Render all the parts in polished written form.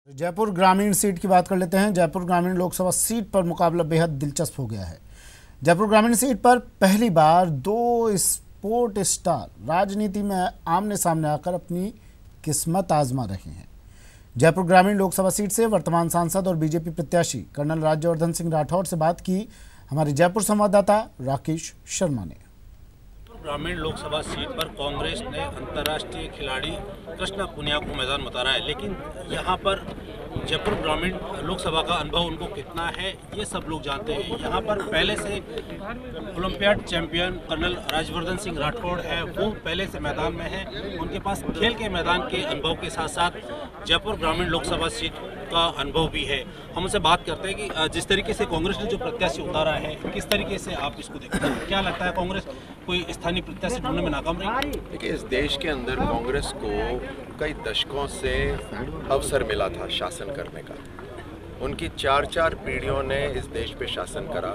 जयपुर ग्रामीण सीट की बात कर लेते हैं। जयपुर ग्रामीण लोकसभा सीट पर मुकाबला बेहद दिलचस्प हो गया है। जयपुर ग्रामीण सीट पर पहली बार दो स्पोर्ट स्टार राजनीति में आमने सामने आकर अपनी किस्मत आजमा रहे हैं। जयपुर ग्रामीण लोकसभा सीट से वर्तमान सांसद और बीजेपी प्रत्याशी कर्नल राज्यवर्धन सिंह राठौड़ से बात की हमारे जयपुर संवाददाता राकेश शर्मा ने। ग्रामीण लोकसभा सीट पर कांग्रेस ने अंतर्राष्ट्रीय खिलाड़ी कृष्णा पुनिया को मैदान में उतारा है, लेकिन यहाँ पर जयपुर ग्रामीण लोकसभा का अनुभव उनको कितना है ये सब लोग जानते हैं। यहाँ पर पहले से olympiad champion colonel Rajyavardhan Singh Rathore है, वो पहले से मैदान में है। उनके पास खेल के मैदान के अनुभव के साथ साथ जयपुर ग्रामीण लोकसभा सीट का अनुभव भी है। हम उनसे बात करते हैं कि जिस तरीके से कांग्रेस ने जो प्रत्याशी उतारा है, किस तरीके से आप इसको देखते हैं? क्या लगता है, कांग्रेस कोई स्थानीय प्रत्याशी ढूंढने में नाकाम रही? देखिए, इस देश के अंदर कांग्रेस को कई दशकों से अवसर मिला था शासन करने का। उनकी चार पीढ़ियों ने इस देश पे शासन करा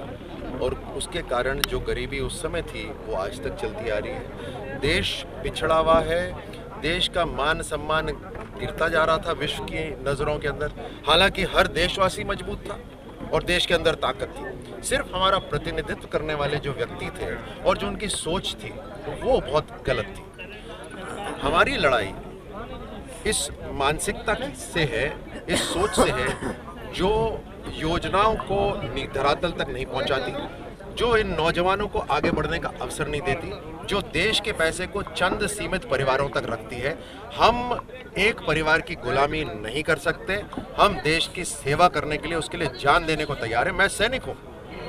और उसके कारण जो गरीबी उस समय थी वो आज तक चलती आ रही है। देश पिछड़ा हुआ है, देश का मान सम्मान गिरता जा रहा था विश्व की नज़रों के अंदर। हालांकि हर देशवासी मजबूत था और देश के अंदर ताकत थी। सिर्फ हमारा प्रतिनिधित्व करने वाले जो व्यक्ति थे और जो उनकी सोच थी वो बहुत गलत थी। हमारी लड़ाई इस मानसिकता से है, इस सोच से है जो योजनाओं को धरातल तक नहीं पहुंचाती, जो इन नौजवानों को आगे बढ़ने का अवसर नहीं देती, जो देश के पैसे को चंद सीमित परिवारों तक रखती है। हम एक परिवार की गुलामी नहीं कर सकते। हम देश की सेवा करने के लिए उसके लिए जान देने को तैयार है। मैं सैनिक हूँ,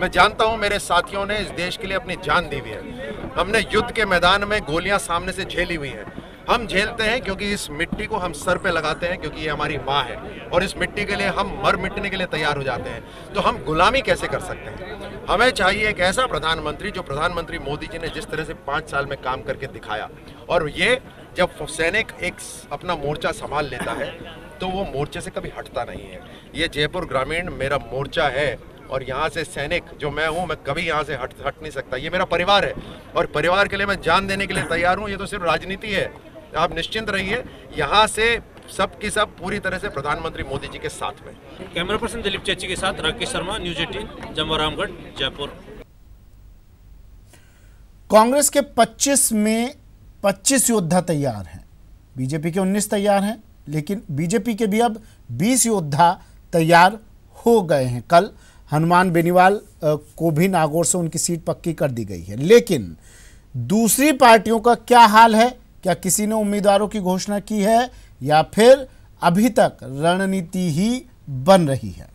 मैं जानता हूँ मेरे साथियों ने इस देश के लिए अपनी जान दी हुई है। हमने युद्ध के मैदान में गोलियां सामने से झेली हुई हैं। हम झेलते हैं क्योंकि इस मिट्टी को हम सर पे लगाते हैं, क्योंकि ये हमारी माँ है और इस मिट्टी के लिए हम मर मिटने के लिए तैयार हो जाते हैं। तो हम गुलामी कैसे कर सकते हैं? हमें चाहिए एक ऐसा प्रधानमंत्री जो प्रधानमंत्री मोदी जी ने जिस तरह से 5 साल में काम करके दिखाया। और ये जब सैनिक एक अपना मोर्चा संभाल लेता है तो वो मोर्चे से कभी हटता नहीं है। ये जयपुर ग्रामीण मेरा मोर्चा है और यहाँ से सैनिक जो मैं हूँ, मैं कभी यहाँ से हट नहीं सकता। ये मेरा परिवार है और परिवार के लिए मैं जान देने के लिए तैयार हूँ। ये तो सिर्फ राजनीति है, आप निश्चिंत रहिए। यहाँ से सब की सब पूरी तरह से प्रधानमंत्री मोदी जी के साथ में। कैमरा पर्सन दिलीप चेची के साथ राकेश शर्मा, न्यूज़ 18, जमवारामगढ़, जयपुर। कांग्रेस के 25 में 25 योद्धा तैयार हैं, बीजेपी के 19 तैयार हैं, लेकिन बीजेपी के भी अब 20 योद्धा तैयार हो गए हैं। कल हनुमान बेनीवाल को भी नागौर से उनकी सीट पक्की कर दी गई है। लेकिन दूसरी पार्टियों का क्या हाल है? क्या किसी ने उम्मीदवारों की घोषणा की है या फिर अभी तक रणनीति ही बन रही है?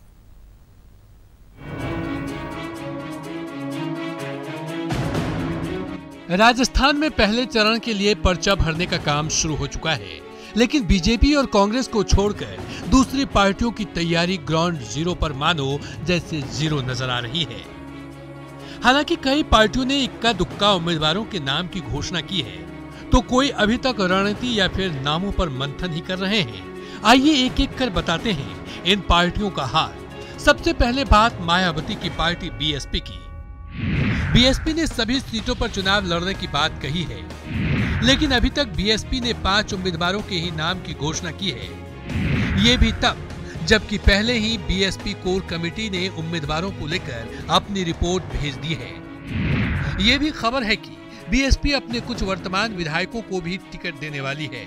राजस्थान में पहले चरण के लिए पर्चा भरने का काम शुरू हो चुका है, लेकिन बीजेपी और कांग्रेस को छोड़कर दूसरी पार्टियों की तैयारी ग्राउंड जीरो पर मानो जैसे जीरो नजर आ रही है। हालांकि कई पार्टियों ने इक्का दुक्का उम्मीदवारों के नाम की घोषणा की है, तो कोई अभी तक रणनीति या फिर नामों पर मंथन ही कर रहे हैं। आइए एक एक कर बताते हैं इन पार्टियों का हाल। सबसे पहले बात मायावती की पार्टी बीएसपी की। बीएसपी ने सभी सीटों पर चुनाव लड़ने की बात कही है, लेकिन अभी तक बीएसपी ने 5 उम्मीदवारों के ही नाम की घोषणा की है। ये भी तब जबकि पहले ही बीएसपी कोर कमेटी ने उम्मीदवारों को लेकर अपनी रिपोर्ट भेज दी है। ये भी खबर है कि बीएसपी अपने कुछ वर्तमान विधायकों को भी टिकट देने वाली है।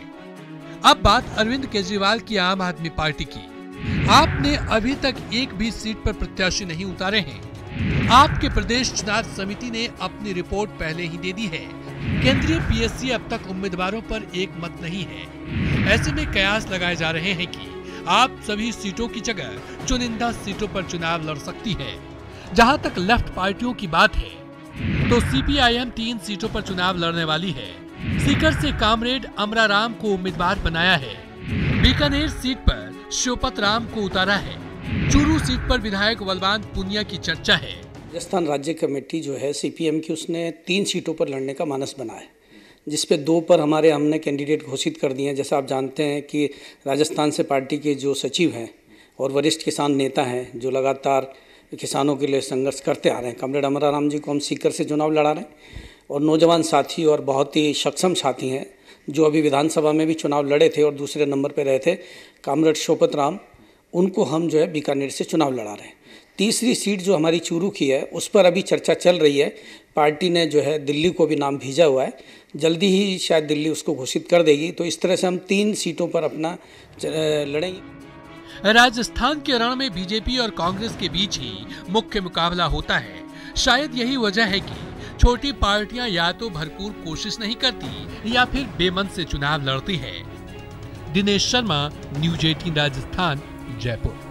अब बात अरविंद केजरीवाल की आम आदमी पार्टी की। आपने अभी तक एक भी सीट पर प्रत्याशी नहीं उतारे हैं। आपके प्रदेश चुनाव समिति ने अपनी रिपोर्ट पहले ही दे दी है। केंद्रीय पीएससी अब तक उम्मीदवारों पर एक मत नहीं है। ऐसे में कयास लगाए जा रहे हैं कि आप सभी सीटों की जगह चुनिंदा सीटों पर चुनाव लड़ सकती है। जहां तक लेफ्ट पार्टियों की बात है तो सीपीआईएम 3 सीटों पर चुनाव लड़ने वाली है। सीकर से कामरेड अमराराम को उम्मीदवार बनाया है। बीकानेर सीट पर शिवपत राम को उतारा है। चूरू सीट पर विधायक बलवंत पुनिया की चर्चा है। राजस्थान राज्य कमेटी जो है सीपीएम की, उसने 3 सीटों पर लड़ने का मानस बना है, जिसपे 2 पर हमने कैंडिडेट घोषित कर दिए हैं। जैसा आप जानते हैं कि राजस्थान से पार्टी के जो सचिव हैं और वरिष्ठ किसान नेता हैं जो लगातार किसानों के लिए संघर्ष करते आ रहे हैं, कमरेड अमराराम जी को हम सीकर से चुनाव लड़ा रहे हैं। और नौजवान साथी और बहुत ही सक्षम साथी हैं जो अभी विधानसभा में भी चुनाव लड़े थे और दूसरे नंबर पर रहे थे, कमरेड शिवपत राम उनको हम जो है बीकानेर से चुनाव लड़ा रहे हैं। तीसरी सीट जो हमारी चूरू की है उस पर अभी चर्चा चल रही है। पार्टी ने जो है दिल्ली को भी नाम भेजा हुआ है, जल्दी ही शायद दिल्ली उसको घोषित कर देगी। तो इस तरह से हम 3 सीटों पर अपना लड़ेंगे। राजस्थान के रण में बीजेपी और कांग्रेस के बीच ही मुख्य मुकाबला होता है। शायद यही वजह है कि छोटी पार्टियां या तो भरपूर कोशिश नहीं करती या फिर बेमन से चुनाव लड़ती है। दिनेश शर्मा, न्यूज़ 18 राजस्थान, जयपुर।